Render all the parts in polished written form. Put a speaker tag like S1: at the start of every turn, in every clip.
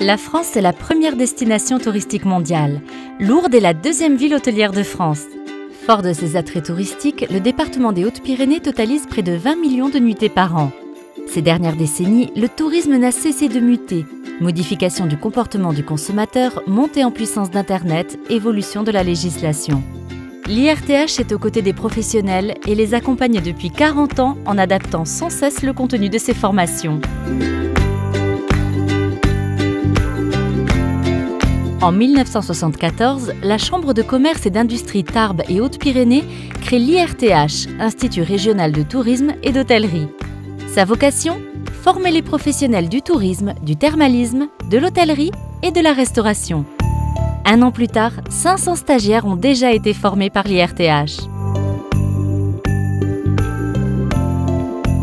S1: La France est la première destination touristique mondiale. Lourdes est la deuxième ville hôtelière de France. Fort de ses attraits touristiques, le département des Hautes-Pyrénées totalise près de 20 millions de nuitées par an. Ces dernières décennies, le tourisme n'a cessé de muter. Modification du comportement du consommateur, montée en puissance d'Internet, évolution de la législation. L'IRTH est aux côtés des professionnels et les accompagne depuis 40 ans en adaptant sans cesse le contenu de ses formations. En 1974, la Chambre de commerce et d'industrie Tarbes et Hautes-Pyrénées crée l'IRTH, Institut régional de tourisme et d'hôtellerie. Sa vocation ? Former les professionnels du tourisme, du thermalisme, de l'hôtellerie et de la restauration. Un an plus tard, 500 stagiaires ont déjà été formés par l'IRTH.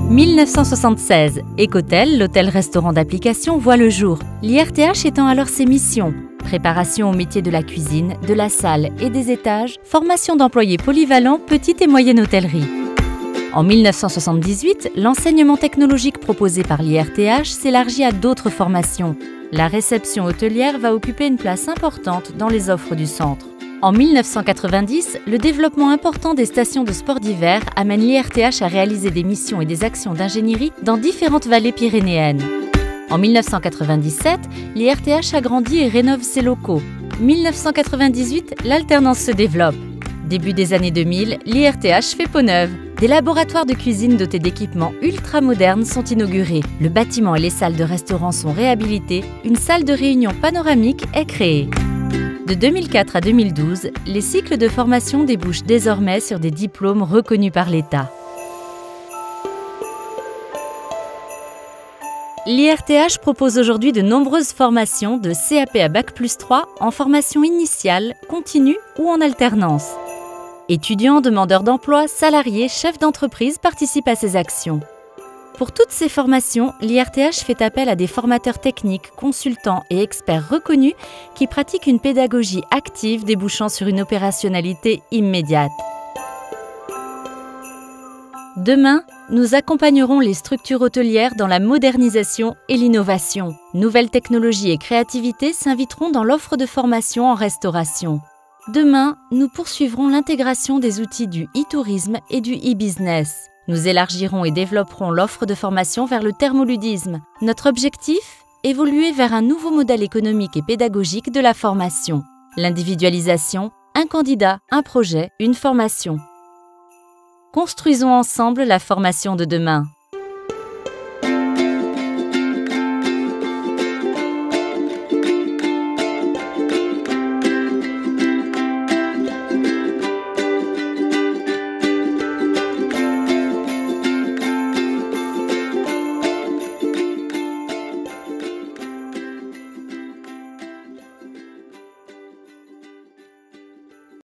S1: 1976, Ecotel, l'hôtel-restaurant d'application, voit le jour. L'IRTH étend alors ses missions. Préparation au métier de la cuisine, de la salle et des étages, formation d'employés polyvalents, petite et moyenne hôtellerie. En 1978, l'enseignement technologique proposé par l'IRTH s'élargit à d'autres formations. La réception hôtelière va occuper une place importante dans les offres du centre. En 1990, le développement important des stations de sport d'hiver amène l'IRTH à réaliser des missions et des actions d'ingénierie dans différentes vallées pyrénéennes. En 1997, l'IRTH agrandit et rénove ses locaux. 1998, l'alternance se développe. Début des années 2000, l'IRTH fait peau neuve. Des laboratoires de cuisine dotés d'équipements ultra modernes sont inaugurés. Le bâtiment et les salles de restaurant sont réhabilités. Une salle de réunion panoramique est créée. De 2004 à 2012, les cycles de formation débouchent désormais sur des diplômes reconnus par l'État. L'IRTH propose aujourd'hui de nombreuses formations de CAP à Bac+3 en formation initiale, continue ou en alternance. Étudiants, demandeurs d'emploi, salariés, chefs d'entreprise participent à ces actions. Pour toutes ces formations, l'IRTH fait appel à des formateurs techniques, consultants et experts reconnus qui pratiquent une pédagogie active débouchant sur une opérationnalité immédiate. Demain, nous accompagnerons les structures hôtelières dans la modernisation et l'innovation. Nouvelles technologies et créativité s'inviteront dans l'offre de formation en restauration. Demain, nous poursuivrons l'intégration des outils du e-tourisme et du e-business. Nous élargirons et développerons l'offre de formation vers le thermoludisme. Notre objectif ? Évoluer vers un nouveau modèle économique et pédagogique de la formation. L'individualisation, un candidat, un projet, une formation. Construisons ensemble la formation de demain.